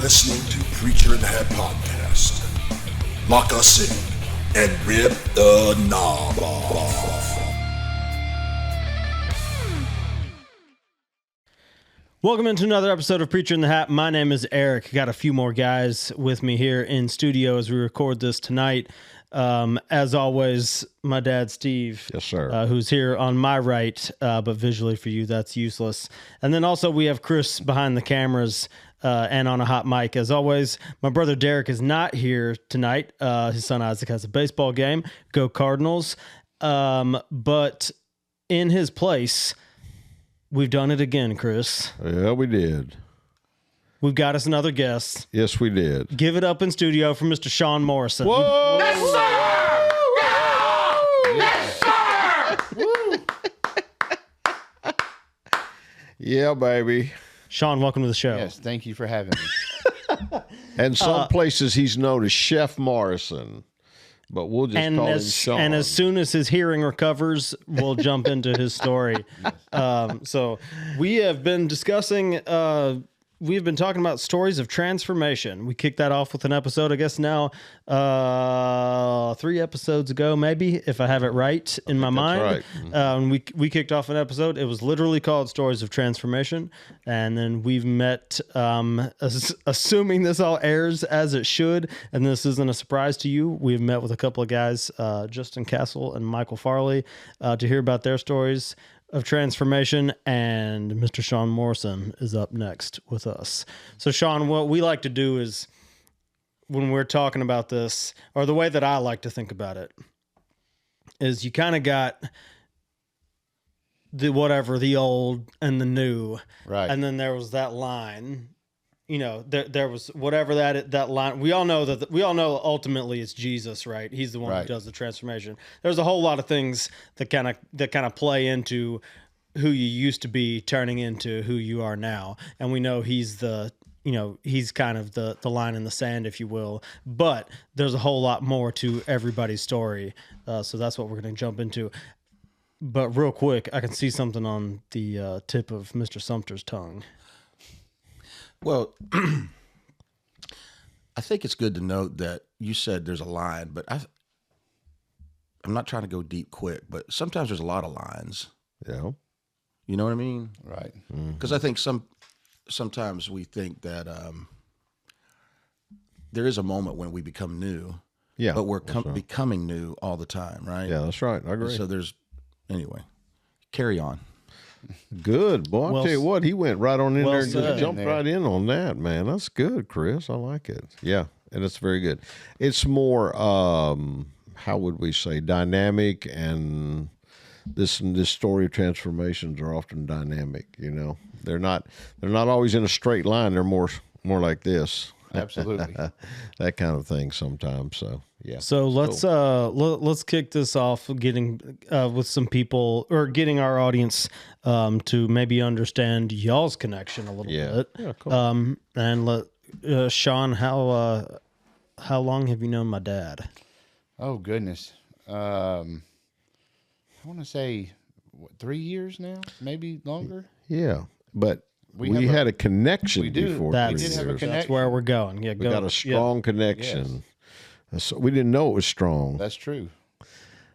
listening to Preacher in the Hat Podcast. Lock us in and rip the knob off. Welcome into another episode of Preacher in the Hat. My name is Eric. Got a few more guys with me here in studio as we record this tonight. As always, my dad, Steve. Yes, sir. Who's here on my right, but visually for you, that's useless. And then also we have Chris behind the cameras and on a hot mic. As always, my brother Derek is not here tonight. His son Isaac has a baseball game. Go Cardinals. But in his place, we've done it again, Chris. Yeah, we did. We've got us another guest. Yes, we did. Give it up in studio for Mr. Shawn Morrison. Whoa! Yes, sir! Yes, sir! Yeah, baby. Shawn, welcome to the show. Yes, thank you for having me. And some places he's known as Chef Morrison, but we'll just call him Shawn. And as soon as his hearing recovers, we'll jump into his story. So we have been discussing... we've been talking about stories of transformation. We kicked that off with an episode, I guess now 3 episodes ago, maybe, if I have it right in my mind. Right. We kicked off an episode. It was literally called Stories of Transformation. And then we've met, assuming this all airs as it should, and this isn't a surprise to you, we've met with a couple of guys, Justin Castle and Michael Farley, to hear about their stories of transformation, and Mr. Shawn Morrison is up next with us. So, Shawn, what we like to do is, when we're talking about this, or the way that I like to think about it, is you kind of got the old and the new, Right. and then there was that line. You know, there was whatever that line. We all know ultimately it's Jesus, right? He's the one who does the transformation. There's a whole lot of things that kind of play into who you used to be turning into who you are now. And we know he's kind of the line in the sand, if you will. But there's a whole lot more to everybody's story. So that's what we're going to jump into. But real quick, I can see something on the tip of Mr. Sumter's tongue. Well, I think it's good to note that you said there's a line, but I'm not trying to go deep quick, but sometimes there's a lot of lines. Yeah. You know what I mean? Right. Because I think sometimes we think that there is a moment when we become new, Yeah. but we're becoming new all the time, right? Yeah, that's right. I agree. So anyway, carry on. Good, boy. I'll tell you what, he went right on in there and said. just jumped right in on that, man. That's good, Chris. I like it. Yeah, and it's very good. It's more, how would we say, dynamic, and this story of transformations are often dynamic, you know. They're not always in a straight line. They're more like this. Absolutely. That kind of thing sometimes, so. Yeah. So let's kick this off getting with some people, or getting our audience to maybe understand y'all's connection a little bit. Yeah, cool. And Shawn, how long have you known my dad? Oh, goodness. I want to say, 3 years now? Maybe longer? Yeah, but We we have had a connection we do. before That's, 3 did have a years. connection. that's where we're going. Yeah, We got a strong connection. So we didn't know it was strong. That's true.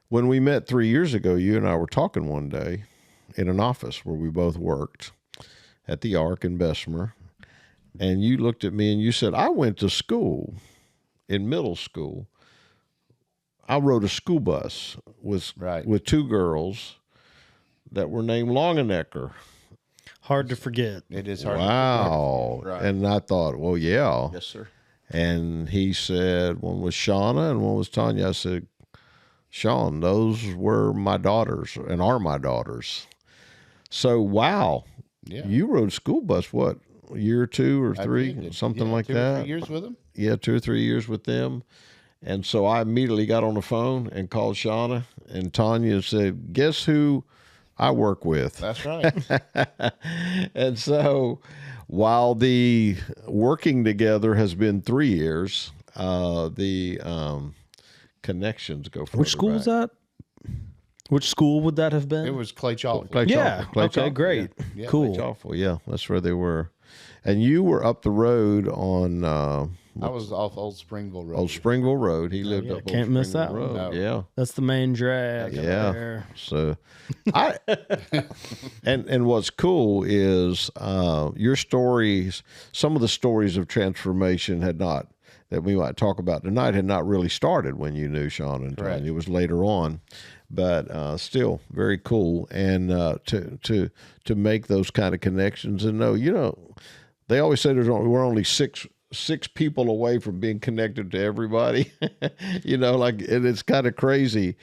When we met 3 years ago, you and I were talking one day in an office where we both worked at the Ark in Bessemer. And you looked at me and you said, I went to school in middle school. I rode a school bus with 2 girls that were named Longenecker. Hard to forget. It is hard. Wow. Right. And I thought, well, yeah. Yes, sir. And he said, one was Shauna and one was Tanya. I said, Shawn, those were my daughters and are my daughters. So, wow. Yeah. You rode school bus, what, a year or 2 or 3, something like 2 or that? 3 years with them. Yeah, 2 or 3 years with them. And so I immediately got on the phone and called Shauna and Tanya and said, guess who I work with? That's right. And so while the working together has been 3 years, the connections go further. Which school back. was that? Which school would that have been? It was Clay Chalk. Clay yeah. Chalk, Clay Okay, Chalk, great. Yeah, Cool. Clay Chalk, yeah, that's where they were. And you were up the road on I was off Old Springville Road. Old Springville Road. He lived yeah, up can't Old miss Springville that one. Road. No. Yeah. That's the main drag. Yeah. There. So, and what's cool is your stories. Some of the stories of transformation that we might talk about tonight had not really started when you knew Shawn and Correct. Tanya. It was later on, but still very cool. And to make those kind of connections and know, they always say we're only six people away from being connected to everybody. And it's kind of crazy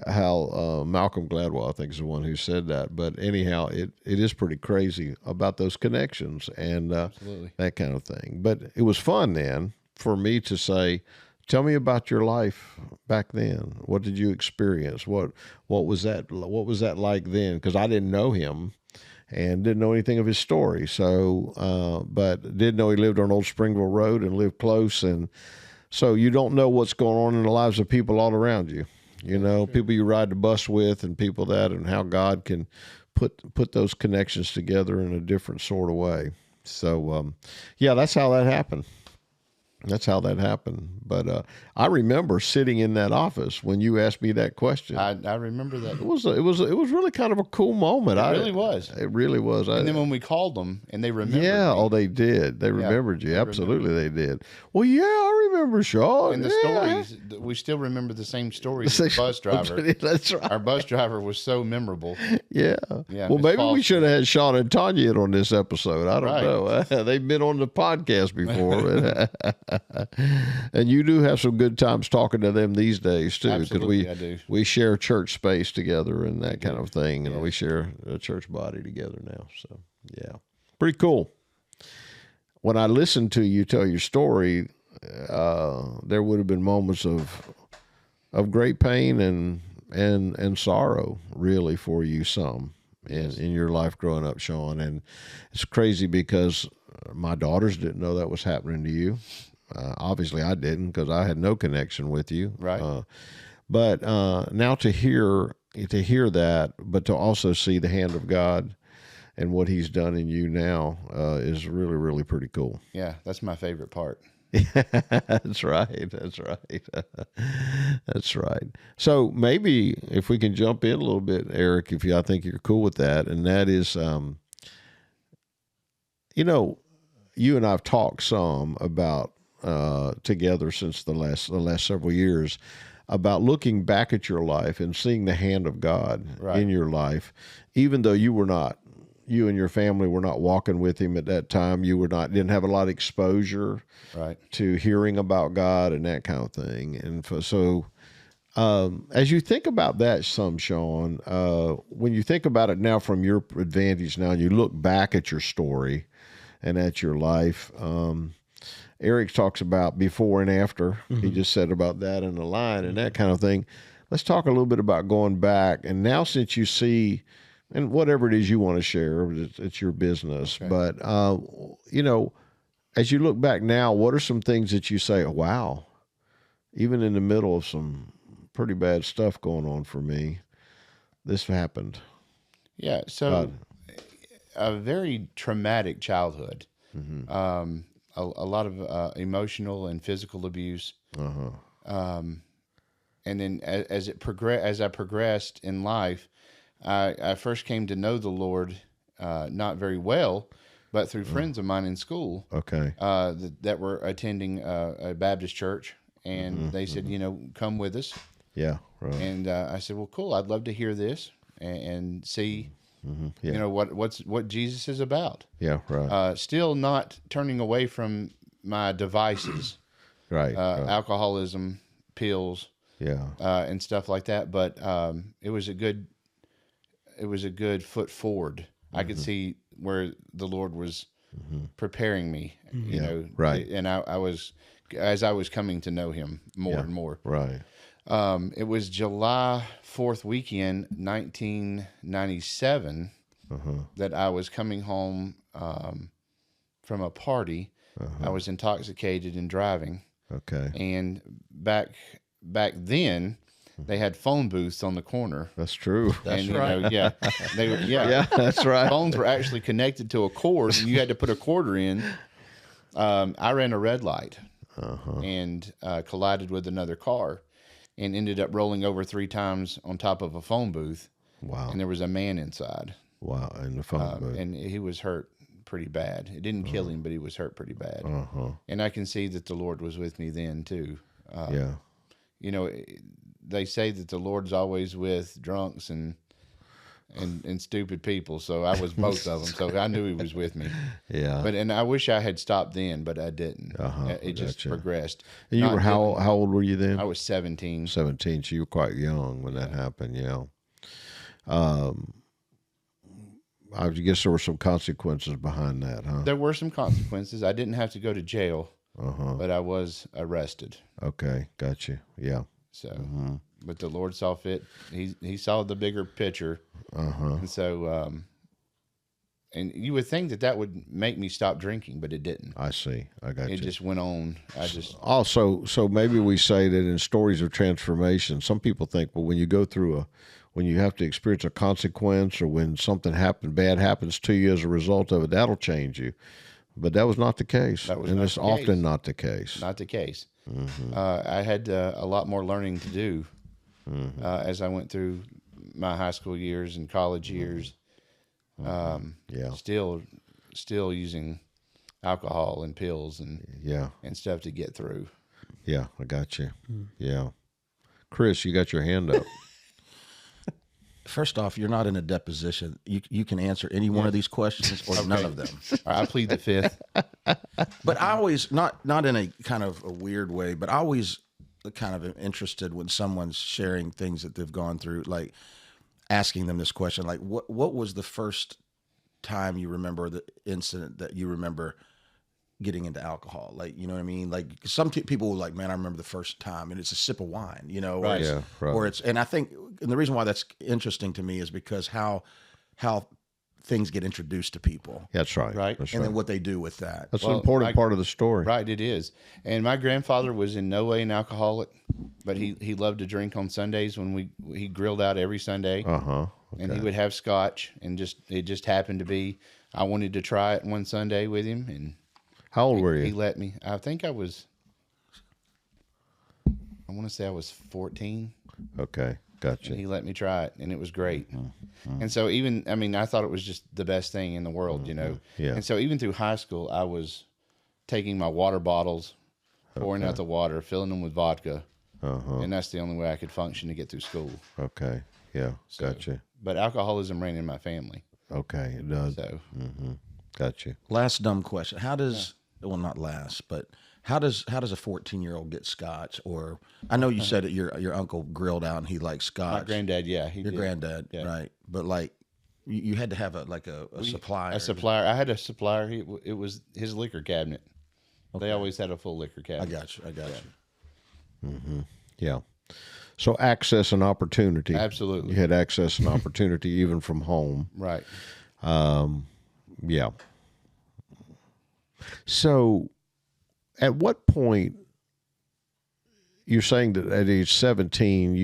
how Malcolm Gladwell, I think, is the one who said that. But anyhow, it is pretty crazy about those connections and that kind of thing. But it was fun then for me to say, tell me about your life back then. What did you experience? What was that like then? Because I didn't know him and didn't know anything of his story. So, but did know he lived on Old Springville Road and lived close. And so you don't know what's going on in the lives of people all around you. People you ride the bus with and people and how God can put those connections together in a different sort of way. So, that's how that happened. But I remember sitting in that office when you asked me that question. I remember that. It was really kind of a cool moment. It really was. It really was. And then when we called them and they remembered me. They did. They remembered you. Absolutely, they did. Well, yeah, I remember Shawn. And the stories, we still remember the same stories as the bus driver. That's right. Our bus driver was so memorable. Yeah. Yeah. Well, Miss maybe we Foster. should have had Shawn and Tanya in on this episode. I don't Right. know. They've been on the podcast before. And you do have some good times talking to them these days too, Absolutely, I do. we share church space together and that kind of thing, and we share a church body together now. So pretty cool. When I listened to you tell your story, there would have been moments of great pain and sorrow, really, for you some in your life growing up, Shawn. And it's crazy because my daughters didn't know that was happening to you. Obviously, I didn't because I had no connection with you. Right. But now to hear that, but to also see the hand of God and what He's done in you now is really, really pretty cool. Yeah, that's my favorite part. That's right. That's right. So maybe if we can jump in a little bit, Eric, I think you're cool with that, and that is, you and I've talked some about together since the last several years about looking back at your life and seeing the hand of God in your life, even though you and your family were not walking with Him at that time. You didn't have a lot of exposure to hearing about God and that kind of thing. And so as you think about that some, Shawn, when you think about it now from your advantage now, and you look back at your story and at your life, Eric talks about before and after. Mm-hmm. He just said about that in the line and that kind of thing. Let's talk a little bit about going back. And now since you see, and whatever it is you want to share, it's your business. Okay. But, as you look back now, what are some things that you say, wow, even in the middle of some pretty bad stuff going on for me, this happened? Yeah, so a very traumatic childhood. Mm-hmm. A lot of emotional and physical abuse. Uh-huh. And then as I progressed in life, I first came to know the Lord, not very well, but through friends of mine in school. Okay. That were attending a Baptist church, and they said, come with us. Yeah. Right. And I said, well, cool. I'd love to hear this and see. Mm-hmm. Yeah. What Jesus is about. Yeah, right. Still not turning away from my devices, right. Alcoholism, pills, and stuff like that. But it was a good foot forward. Mm-hmm. I could see where the Lord was preparing me. Mm-hmm. Right. And I was, as I was coming to know Him more and more. Right. It was July 4th weekend, 1997, that I was coming home from a party. I was intoxicated and driving. Okay. And back then, they had phone booths on the corner. That's true. That's right. Yeah, Yeah, that's right. Phones were actually connected to a cord, and you had to put a quarter in. I ran a red light and collided with another car, and ended up rolling over 3 times on top of a phone booth. Wow. And there was a man inside. Wow, in the phone booth. And he was hurt pretty bad. It didn't kill him, but he was hurt pretty bad. And I can see that the Lord was with me then too. Yeah. You know, they say that the Lord's always with drunks and stupid people. So I was both of them. So I knew he was with me. Yeah. And I wish I had stopped then, but I didn't. It just progressed. And you were how old were you then? I was 17. 17. So you were quite young when that happened. Yeah. I guess there were some consequences behind that, huh? There were some consequences. I didn't have to go to jail, but I was arrested. Okay, got you. Yeah. So, but the Lord saw fit. He saw the bigger picture, and so, and you would think that would make me stop drinking, but it didn't. I see. I got you. It just went on. Also, so maybe we say that in stories of transformation, some people think, well, when you go through when you have to experience a consequence, or when something bad happens to you as a result of it, that'll change you. But that was not the case. And it's often not the case. Not the case. I had a lot more learning to do as I went through my high school years and college years. Still using alcohol and pills and stuff to get through. Yeah, I got you. Yeah. Chris, you got your hand up. First off, you're not in a deposition. You can answer any one of these questions or none of them. I plead the fifth. But I always, not in a kind of a weird way, but I always kind of am interested when someone's sharing things that they've gone through, like asking them this question, like what was the first time you remember, the incident that you remember getting into alcohol? Like, you know what I mean? Like some people were like, man, I remember the first time, and it's a sip of wine, you know, right. Or it's, and I think, and the reason why that's interesting to me is because how things get introduced to people. That's right. Right. That's and right. then what they do with that. That's an important part of the story. Right, it is. And my grandfather was in no way an alcoholic, but he loved to drink on Sundays when he grilled out every Sunday. Okay. And he would have scotch, and it just happened to be, I wanted to try it one Sunday with him, and how old were you? He let me. I think I want to say I was 14. Okay, gotcha. And he let me try it, and it was great. And so I thought it was just the best thing in the world, you know. Yeah. And so even through high school, I was taking my water bottles, pouring out the water, filling them with vodka, and that's the only way I could function to get through school. Okay, yeah, gotcha. But alcoholism ran in my family. Okay, it does. So, gotcha. Last dumb question: how does well, not last, but how does a 14-year-old get scotch? Or I know you said that your uncle grilled out and he liked scotch. my granddad, yeah, Your granddad, right? But like, you had to have a supplier. A supplier. I had a supplier. It was his liquor cabinet. Okay. They always had a full liquor cabinet. I got you. Yeah. So access and opportunity. Absolutely. You had access and opportunity even from home. Right. Yeah. So at what point, you're saying that at age 17,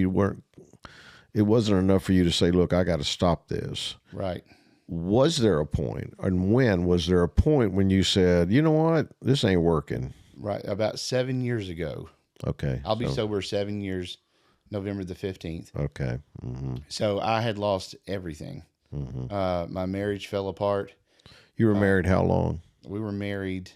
it wasn't enough for you to say, look, I got to stop this. Right. Was there a point, and when was there a point when you said, you know what, this ain't working? Right. About 7 years ago. Okay. I'll be sober 7 years, November the 15th. Okay. So I had lost everything. My marriage fell apart. You were married how long? We were married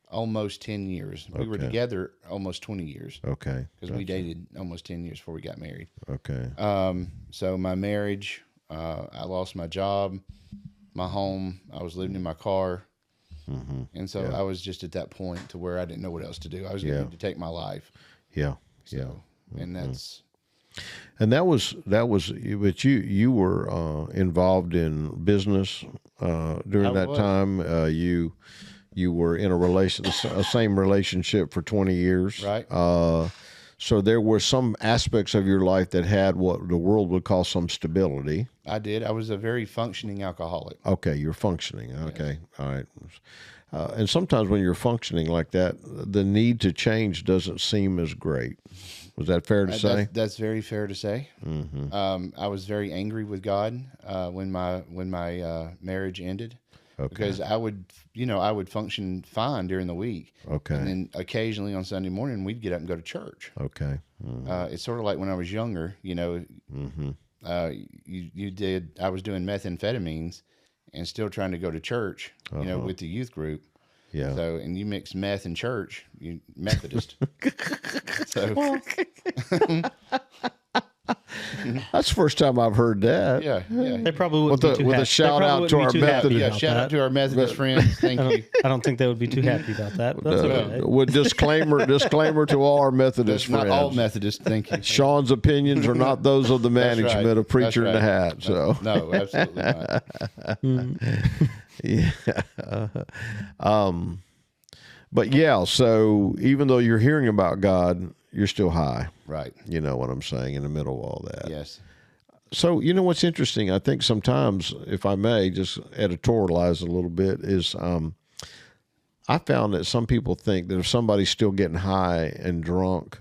almost 10 years. We were together almost 20 years. Okay. Because we dated almost 10 years before we got married. Okay. So my marriage, I lost my job, my home. I was living in my car. And so I was just at that point to where I didn't know what else to do. I was going to take my life. Yeah. So, and that's... And that was, but you were involved in business during that time. You were in a same relationship for 20 years. Right. So there were some aspects of your life that had what the world would call some stability. I did. I was a very functioning alcoholic. Okay, you're functioning. Okay, yes. All right. And sometimes when you're functioning like that, the need to change doesn't seem as great. Was that fair to say? That's very fair to say. I was very angry with God when my marriage ended, because I would function fine during the week. Okay. And then occasionally on Sunday morning we'd get up and go to church. Okay. It's sort of like when I was younger. I was doing methamphetamines and still trying to go to church. With the youth group. Yeah. So, and you mix meth and church, you Methodist. So, that's the first time I've heard that. yeah. They probably wouldn't be too with happy. a shout out to our Methodist. Yeah, shout out to our Methodist friends. Thank you. I don't think they would be too happy about that. But that's okay. With disclaimer to all our Methodist Not friends. all Methodist. Thank you. Sean's opinions are not those of the management right. of Preacher in the That's Hat. So No, absolutely not. yeah. But yeah, so even though you're hearing about God, you're still high. Right. You know what I'm saying, in the middle of all that. Yes. So, you know what's interesting? I think sometimes, if I may just editorialize a little bit, is I found that some people think that if somebody's still getting high and drunk,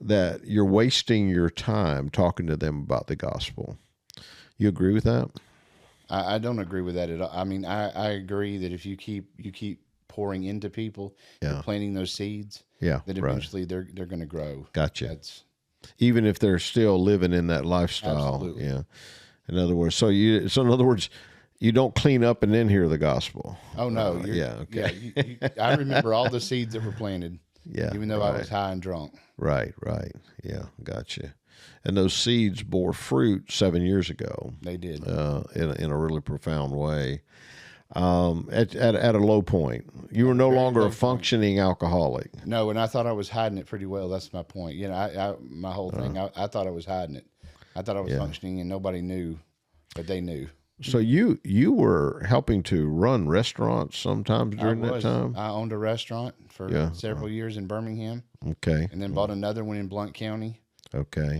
that you're wasting your time talking to them about the gospel. You agree with that? I don't agree with that at all. I mean, I agree that if you keep pouring into people, you're planting those seeds, that eventually they're going to grow. Gotcha. That's even if they're still living in that lifestyle. Absolutely. Yeah. In other words, in other words, you don't clean up and then hear the gospel. Oh no. Okay. Yeah. I remember all the seeds that were planted. Yeah. Even though I was high and drunk. Right. Yeah. Gotcha. And those seeds bore fruit 7 years ago. They did. In a really profound way. At a low point, you were no longer a functioning alcoholic. No, and I thought I was hiding it pretty well. That's my point. My whole thing. I thought I was hiding it. I thought I was functioning, and nobody knew, but they knew. So you were helping to run restaurants sometimes during that time? I owned a restaurant for several years in Birmingham. Okay. And then bought another one in Blount County. Okay.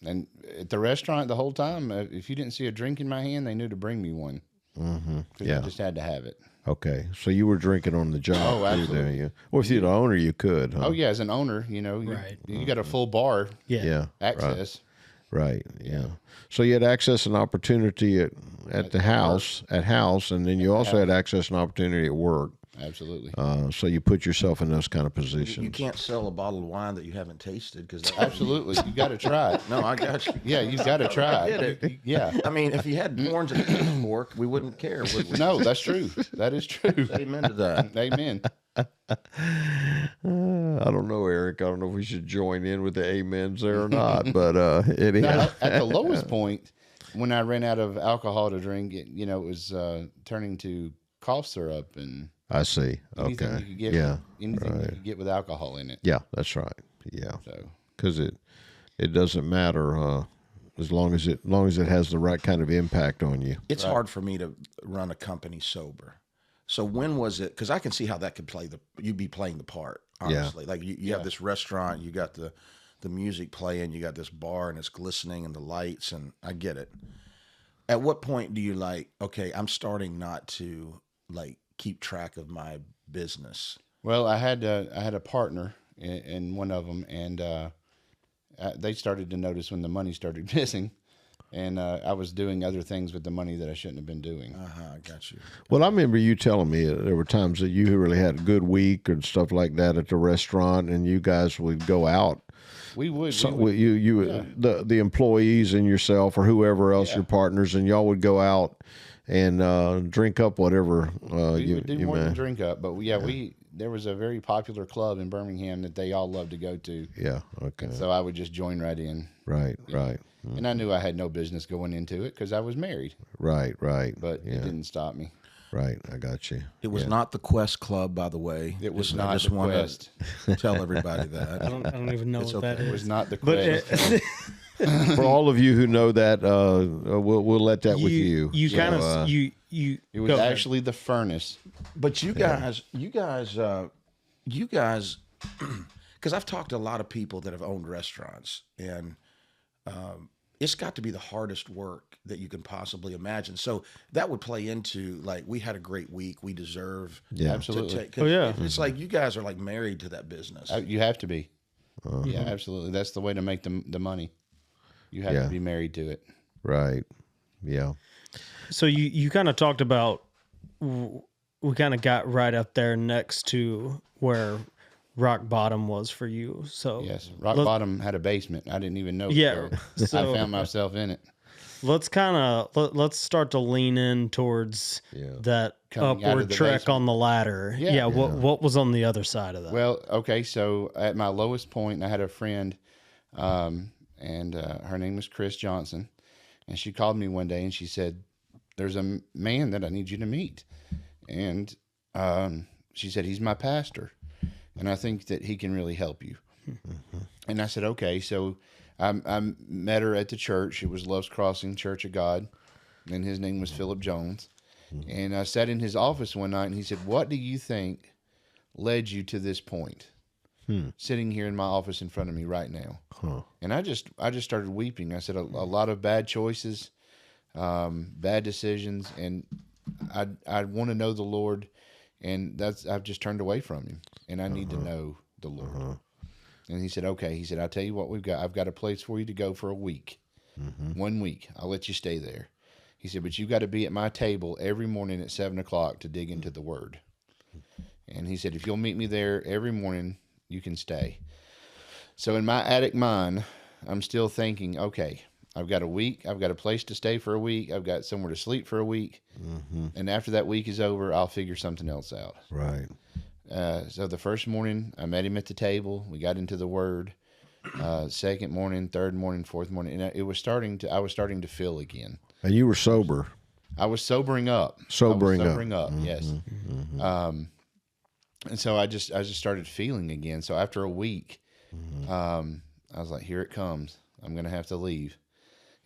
And at the restaurant the whole time, if you didn't see a drink in my hand, they knew to bring me one. Mm-hmm. I just had to have it. Okay. So you were drinking on the job. Oh, absolutely. Too, you? Well, if you're the owner, you could. Huh? Oh, yeah. As an owner, you got a full bar access. Right. Yeah. So you had access and opportunity at the house, and then you also had access and opportunity at work. Absolutely. So you put yourself in those kind of positions. You can't sell a bottle of wine that you haven't tasted because absolutely, you got to try it. No, I got you. Yeah, you've got to try it. Yeah. I mean, if you had horns and a fork, we wouldn't care, would we? No, that's true. That is true. Amen to that. Amen. I don't know, Eric. I don't know if we should join in with the amens there or not, but anyhow. Now, at the lowest point, when I ran out of alcohol to drink, it was turning to cough syrup and. I see. Anything Okay. you could get anything you could get with alcohol in it. Yeah, that's right. Yeah. So because it doesn't matter as long as it has the right kind of impact on you. It's hard for me to run a company sober. So when was it? Because I can see how that could you'd be playing the part. Honestly, like you have this restaurant, you got the music playing, you got this bar, and it's glistening and the lights, and I get it. At what point do you okay, I'm starting not to keep track of my business? Well, I had a partner in one of them, and they started to notice when the money started missing, and I was doing other things with the money that I shouldn't have been doing. I got you. Well, I remember you telling me there were times that you really had a good week and stuff like that at the restaurant, and you guys would go out. We would. The employees and yourself or whoever else, your partners, and y'all would go out and drink up whatever we would do more than drink up, but there was a very popular club in Birmingham that they all loved to go to. Yeah, okay. So I would just join right in. Right. And I knew I had no business going into it because I was married. Right. But it didn't stop me. Right, I got you. It was not the Quest Club, by the way. It was I not just the want Quest. to tell everybody that. I don't even know what that is. It was not the Quest. For all of you who know that, we'll let that with you. You So, kind of It was actually the Furnace. But you guys, because I've talked to a lot of people that have owned restaurants, and it's got to be the hardest work that you can possibly imagine. So that would play into we had a great week. We deserve Absolutely. Oh, yeah. It's like you guys are married to that business. You have to be. Yeah, absolutely. That's the way to make the money. You have to be married to it. Right. Yeah. So you kind of talked about, we kind of got right up there next to where rock bottom was for you. So Yes, rock bottom had a basement. I didn't even know. Yeah, I found myself in it. Let's let's start to lean in towards that Coming out of upward the trek basement. on the ladder. Yeah. What was on the other side of that? Well, okay, so at my lowest point, I had a friend, and her name was Chris Johnson, and she called me one day and she said, "There's a man that I need you to meet," and she said, "He's my pastor, and I think that he can really help you." And I said, "Okay." So I met her at the church. It was Love's Crossing Church of God, and his name was Philip Jones. And I sat in his office one night, and he said, "What do you think led you to this point?" Sitting here in my office in front of me right now. And I just started weeping. I said, a lot of bad choices, bad decisions, and I want to know the Lord, and I've just turned away from him, and I need to know the Lord. And he said, "Okay." He said, "I'll tell you what we've got. I've got a place for you to go for a week. 1 week. I'll let you stay there." He said, "But you got to be at my table every morning at 7:00 to dig into the Word." And he said, "If you'll meet me there every morning, you can stay." So in my addict mind, I'm still thinking, okay, I've got a week. I've got a place to stay for a week. I've got somewhere to sleep for a week. And after that week is over, I'll figure something else out. Right. So the first morning, I met him at the table. We got into the Word. Second morning, third morning, fourth morning, and I was starting to feel again. And you were sober. I was sobering up. Sobering up. Yes. And so I just started feeling again. So after a week, I was like, "Here it comes. I'm going to have to leave."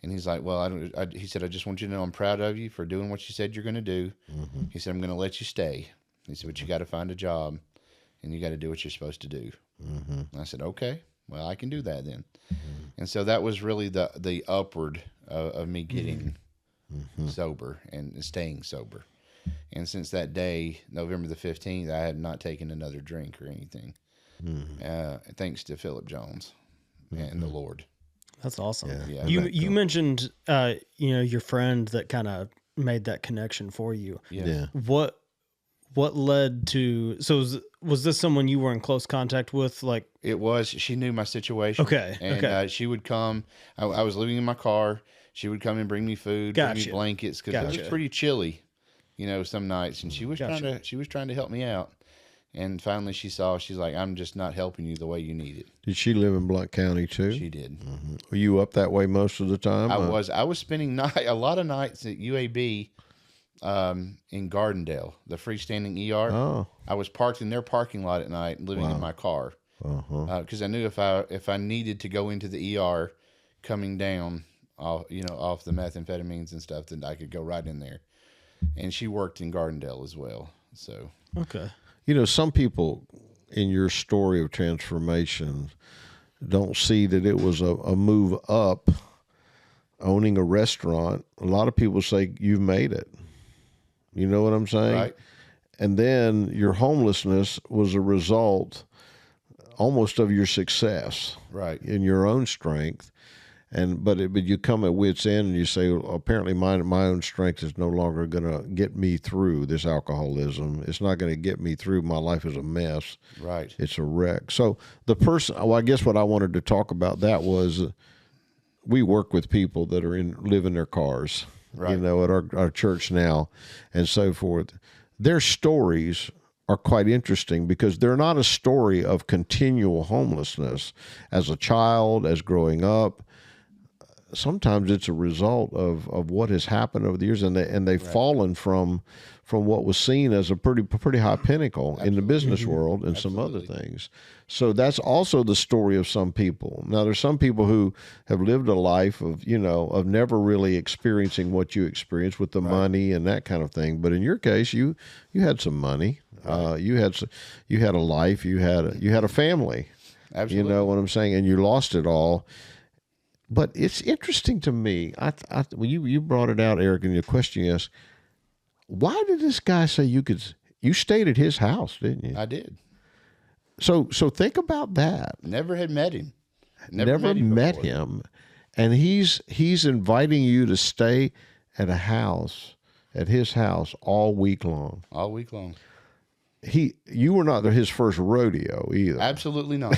And he's like, "Well, he said, "I just want you to know I'm proud of you for doing what you said you're going to do." He said, "I'm going to let you stay." He said, "But you got to find a job, and you got to do what you're supposed to do." And I said, "Okay, well, I can do that then." And so that was really the upward of me getting sober and staying sober. And since that day, November the 15th, I had not taken another drink or anything. Thanks to Philip Jones and the Lord. That's awesome. Yeah. You mentioned your friend that kind of made that connection for you. Yeah. What led to, so was this someone you were in close contact with? Like, it was. She knew my situation. Okay. And she would come. I was living in my car. She would come and bring me food, bring me blankets, because it was pretty chilly, some nights. And she was trying to help me out. And finally, she's like, "I'm just not helping you the way you need it." Did she live in Blount County too? She did. Were you up that way most of the time? I was spending a lot of nights at UAB in Gardendale, the freestanding ER. Oh. I was parked in their parking lot at night, living in my car, because I knew if I needed to go into the ER, coming down, off the methamphetamines and stuff, then I could go right in there. And she worked in Gardendale as well. So okay. Some people in your story of transformation don't see that it was a move up, owning a restaurant. A lot of people say you've made it. You know what I'm saying? Right. And then your homelessness was a result almost of your success. Right. In your own strength. But you come at wit's end and you say, well, apparently my own strength is no longer going to get me through this alcoholism. It's not going to get me through. My life is a mess. Right. It's a wreck. So I guess what I wanted to talk about that was we work with people that live in their cars, right. At our church now and so forth. Their stories are quite interesting because they're not a story of continual homelessness as a child, as growing up. Sometimes it's a result of what has happened over the years, and they've fallen from what was seen as a pretty high pinnacle in the business world and some other things. So that's also the story of some people. Now, there's some people who have lived a life of never really experiencing what you experienced with the money and that kind of thing. But in your case, you had some money. You had a life. You had a family. Absolutely. You know what I'm saying? And you lost it all. But it's interesting to me. When you brought it out, Eric, and your question is, why did this guy say you stayed at his house, didn't you? I did. So think about that. Never had met him. Never met him. And he's inviting you to stay at his house all week long. All week long. You were not his first rodeo either. Absolutely not.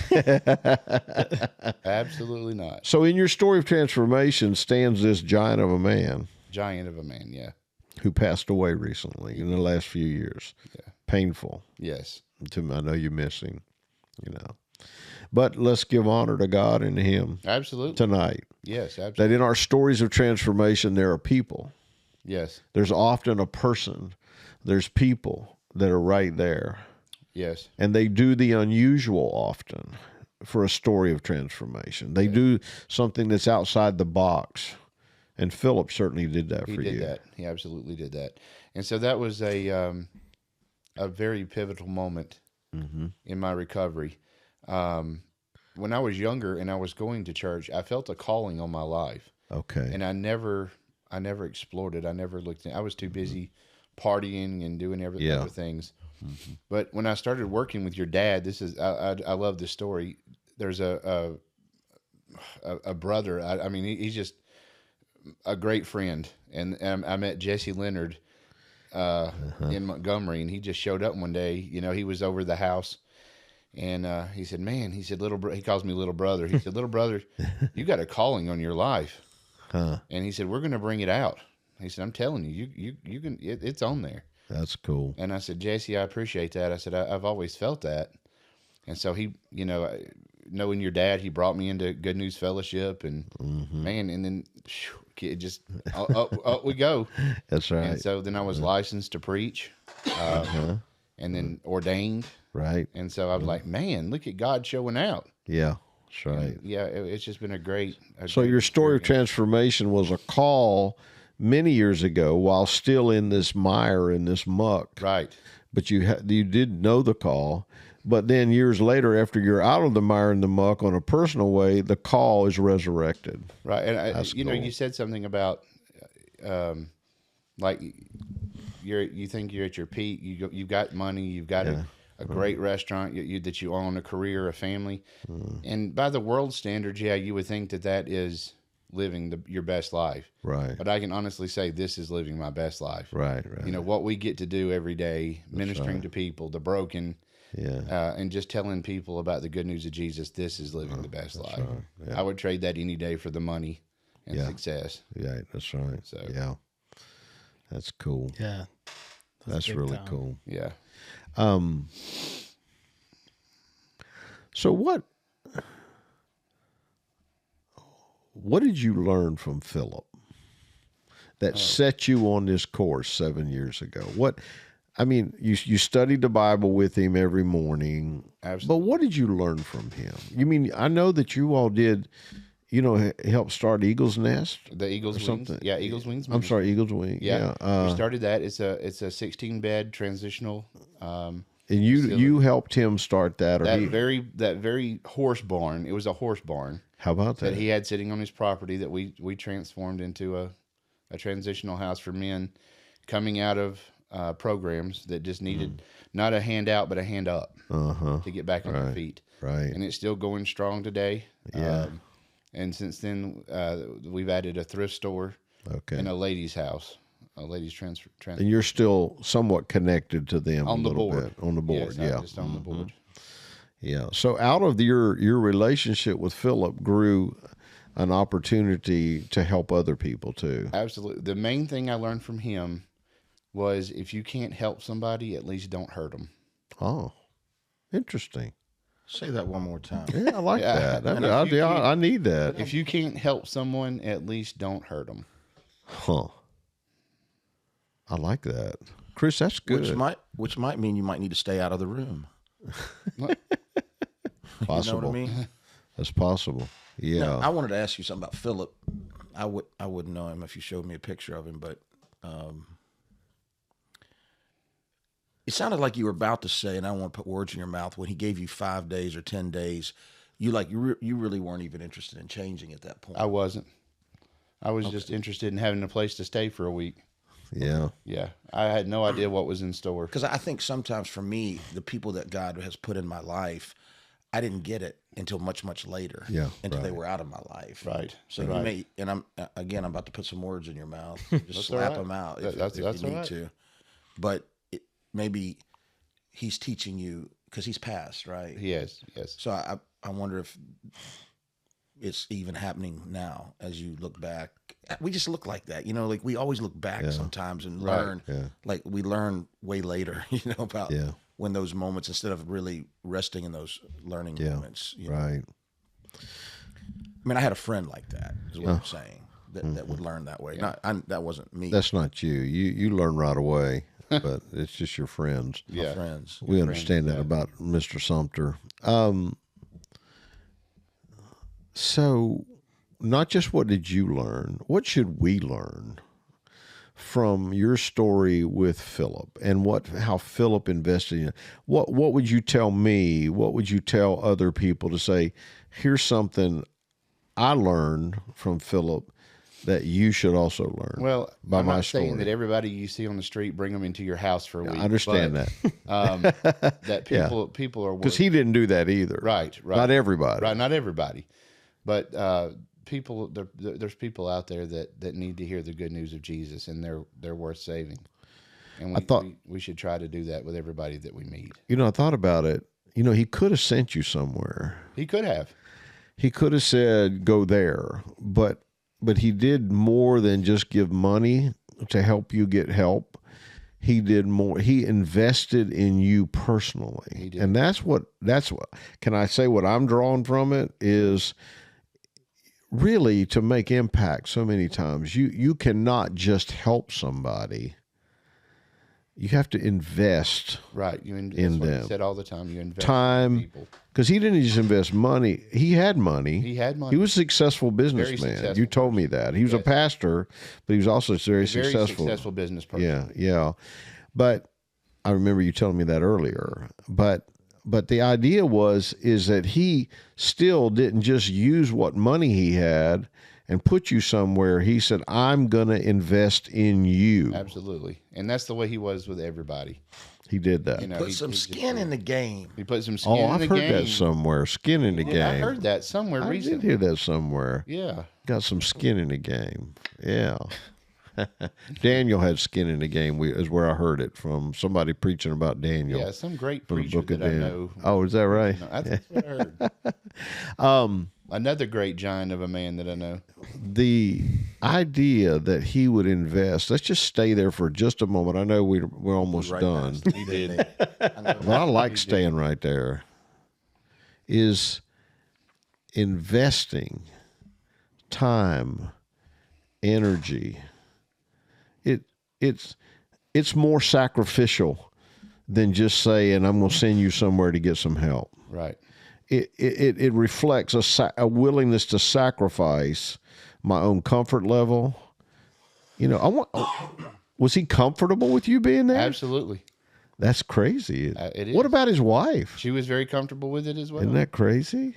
Absolutely not. So in your story of transformation stands this giant of a man. Giant of a man, yeah. Who passed away recently in the last few years. Yeah. Painful. Yes. I know you miss him, But let's give honor to God and him. Absolutely. Tonight. Yes, absolutely. That in our stories of transformation, there are people. Yes. There's often a person. There's people that are right there. Yes. And they do the unusual often for a story of transformation. They do something that's outside the box. And Philip certainly did that for you. He did that. He absolutely did that. And so that was a very pivotal moment in my recovery. When I was younger and I was going to church, I felt a calling on my life. Okay. And I never explored it. I never looked in. I was too busy partying and doing other things. But when I started working with your dad, I love this story. There's a brother. I mean, he's just a great friend. And I met Jesse Leonard in Montgomery, and he just showed up one day. He was over the house. And he said, "Man," he said, he calls me little brother. He said, "Little brother, you got a calling on your life." And he said, "We're going to bring it out." He said, "I'm telling you, you can. It's on there." That's cool. And I said, "Jesse, I appreciate that." I said, "I've always felt that." And so he, knowing your dad, he brought me into Good News Fellowship, and man, and then it just up we go. That's right. And so then I was licensed to preach, and then ordained. Right. And so I was like, man, look at God showing out. Yeah, that's right. And it's just been a great your story of transformation was a call many years ago while still in this mire, in this muck. Right. But you did know the call. But then years later, after you're out of the mire and the muck on a personal way, the call is resurrected. Right. And That's cool. you said something about like you think you're at your peak. You've got money. You've got a great restaurant that you own, a career, a family. And by the world standards, you would think that is living your best life. Right. But I can honestly say this is living my best life. Right. What we get to do every day, ministering to people, the broken, and just telling people about the good news of Jesus, this is living the best life. Right. Yeah. I would trade that any day for the money and success. Yeah, that's right. So that's cool. Yeah. That's really cool. Yeah. So what did you learn from Philip that set you on this course 7 years ago? You studied the Bible with him every morning. Absolutely. But what did you learn from him? I know that you all did, help start Eagle's Nest. The Eagle's Wings. Something. Yeah, Eagle's Wings. I'm sorry, Eagle's Wing. Yeah. We started that. It's a 16-bed transitional. And you helped him start that, that very horse barn. It was a horse barn. How about that? That he had sitting on his property that we transformed into a transitional house for men coming out of programs that just needed not a hand out but a hand up to get back on their feet. Right. And it's still going strong today. Yeah. And since then, we've added a thrift store and a ladies' house. A ladies transfer. And you're still somewhat connected to them on a little bit. On the board, yes, just on the board. Yeah. So out of your relationship with Philip grew an opportunity to help other people too. Absolutely. The main thing I learned from him was if you can't help somebody, at least don't hurt them. Oh, interesting. Say that one more time. Yeah, I like that. I need that. If you can't help someone, at least don't hurt them. Huh. I like that. Chris, that's good. Which might mean you might need to stay out of the room. Possible. You know what I mean? That's possible. Yeah. Now, I wanted to ask you something about Philip. I wouldn't know him if you showed me a picture of him, but it sounded like you were about to say, and I don't want to put words in your mouth, when he gave you 5 days or 10 days, you really weren't even interested in changing at that point. I wasn't. I was just interested in having a place to stay for a week. Yeah. Yeah. I had no idea what was in store. Because I think sometimes for me, the people that God has put in my life, I didn't get it until much, much later. Yeah, Until they right. were out of my life. Right. So Right. you may, and I'm about to put some words in your mouth. Just all slap right. them out That's if you all need right. to. But maybe he's teaching you because he's passed, right? Yes. Yes. So I wonder if it's even happening now as you look back. We just look like that, like we always look back sometimes and learn. Yeah. Like we learn way later, about when those moments, instead of really resting in those learning moments. Right. I mean, I had a friend like that, is what I'm saying, that would learn that way. That wasn't me. That's not you. You learn right away, but it's just your friends. My friends. We understand that about Mr. Sumter. So, not just what did you learn, what should we learn from your story with Philip and how Philip invested in it? What would you tell me? What would you tell other people to say, here's something I learned from Philip that you should also learn? Well, by I'm my not saying story. that everybody you see on the street, bring them into your house for a week. I understand that. That people are because he didn't do that either. Right. Not everybody. Right, not everybody, but people. There's people out there that need to hear the good news of Jesus, and they're worth saving. And we should try to do that with everybody that we meet. I thought about it. He could have sent you somewhere. He could have. He could have said, go there, but he did more than just give money to help you get help. He did more. He invested in you personally. He did. And that's what, can I say what I'm drawing from it is really to make impact so many times. You cannot just help somebody. You have to invest Right. in that's what them. he said all the time. You invest Time. in people. Because he didn't just invest money. He had money. He had money. He was a successful businessman. successful You told me that. He was a pastor, but he was also very successful. Business person. Yeah, yeah. But I remember you telling me that earlier. But the idea is that he still didn't just use what money he had and put you somewhere. He said, I'm going to invest in you. Absolutely. And that's the way he was with everybody. He did that. Put some skin in the game. He put some skin in I've the heard game. that somewhere. Skin in the game. I heard that somewhere I recently. did hear that somewhere. Yeah. Got some skin in the game. Yeah. Daniel had skin in the game. Is where I heard it from somebody preaching about Daniel. Yeah, some great from the preacher book of that I Daniel. know. Oh, is that right? That's what I heard. Another great giant of a man that I know. The idea that he would invest. Let's just stay there for just a moment. I know we're almost done. He did. But I like staying right there. Is investing time, energy. It's more sacrificial than just saying, I'm going to send you somewhere to get some help. Right. It reflects a willingness to sacrifice my own comfort level. Was he comfortable with you being there? Absolutely. That's crazy. It is. What about his wife? She was very comfortable with it as well. Isn't that crazy?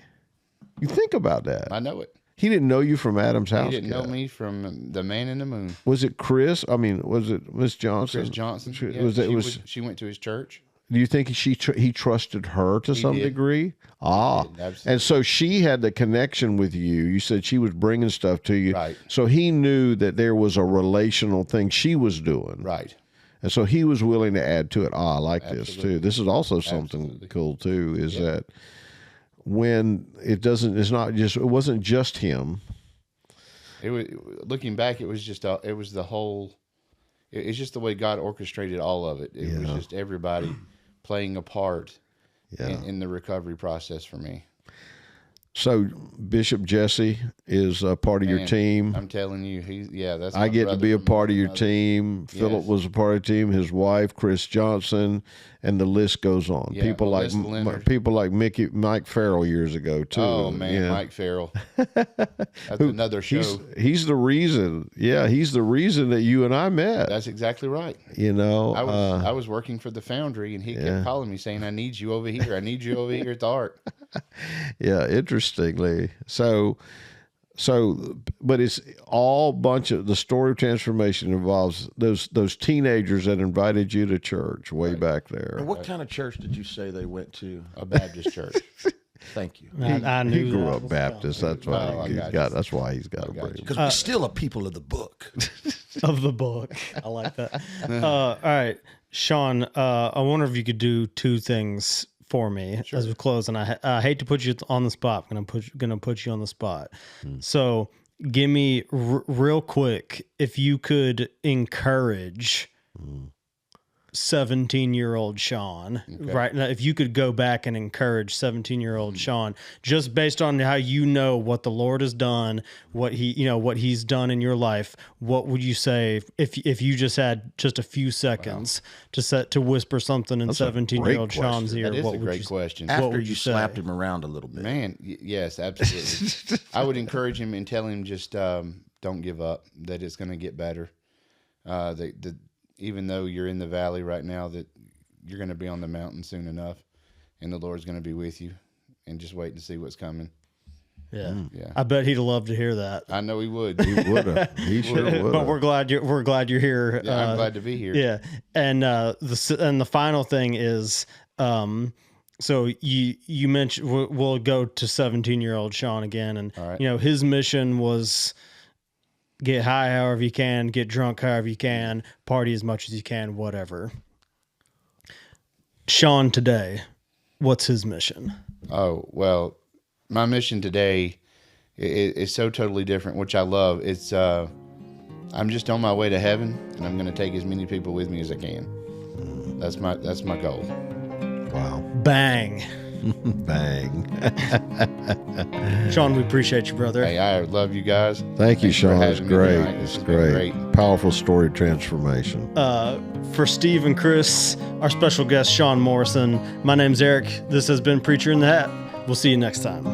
You think about that. I know it. He didn't know you from Adam's house. He didn't know yet. me from the man in the moon. Was it Chris? I mean, was it Miss Johnson? Chris Johnson. She- Yeah, she went to his church. Do you think he trusted her to some did. degree? did, absolutely. And so she had the connection with you. You said she was bringing stuff to you. Right. So he knew that there was a relational thing she was doing. Right. And so he was willing to add to it. I like this too. This is also something Absolutely. cool too, is that when it wasn't just him. It was, looking back, it was just the whole. It's just the way God orchestrated all of it. It was just everybody playing a part in the recovery process for me. So Bishop Jesse is a part of your team. I'm telling you, that's. I my get to be a brother part of from your another. team. Yes. Philip was a part of the team. His wife, Chris Johnson, and the list goes on. Yeah, people like Melissa Leonard. people like Mike Farrell years ago too. Oh man, Yeah. Mike Farrell. That's another show. He's the reason. Yeah, he's the reason that you and I met. That's exactly right. I I was working for the foundry, and he kept calling me saying, "I need you over here. I need you over here at the Ark." Yeah, interestingly. So So, but it's all bunch of the story of transformation involves those teenagers that invited you to church way back there. And what kind of church did you say they went to? A Baptist church. Thank you. I knew He grew that up was Baptist. That's why he's got. That's why he's got a brain. Because we're still a people of the book. of the book. I like that. All right, Shawn. I wonder if you could do two things for me as we close. And I hate to put you on the spot. I'm gonna put you on the spot. So give me real quick if you could encourage 17-year-old Shawn right now. If you could go back and encourage 17-year-old Shawn, just based on how what the Lord has done, what he's done in your life, what would you say if you just had just a few seconds to whisper something in 17-year-old Shawn's ear? That is what a would great you, question. What After would you say? slapped him around a little bit. Man, yes, absolutely. I would encourage him and tell him just don't give up, that it's going to get better. Even though you're in the valley right now, that you're going to be on the mountain soon enough, and the Lord's going to be with you, and just wait to see what's coming. Yeah. Yeah. I bet he'd love to hear that. I know he would. He would have. He sure would. But we're glad you're here. Yeah, I'm glad to be here. Yeah, and the final thing is, so you mentioned we'll go to 17-year-old Shawn again, and All right. his mission was get high however you can, get drunk however you can, party as much as you can, whatever. Shawn today, what's his mission? Oh, well, my mission today is so totally different, which I love. It's I'm just on my way to heaven, and I'm going to take as many people with me as I can. That's my goal. Wow. Bang. Bang. Shawn, we appreciate you, brother. Hey, I love you guys. Thank you, Thanks for Shawn. It's having me great. tonight. It's This has been great. Powerful story of transformation. For Steve and Chris, our special guest, Shawn Morrison, my name's Eric. This has been Preacher in the Hat. We'll see you next time.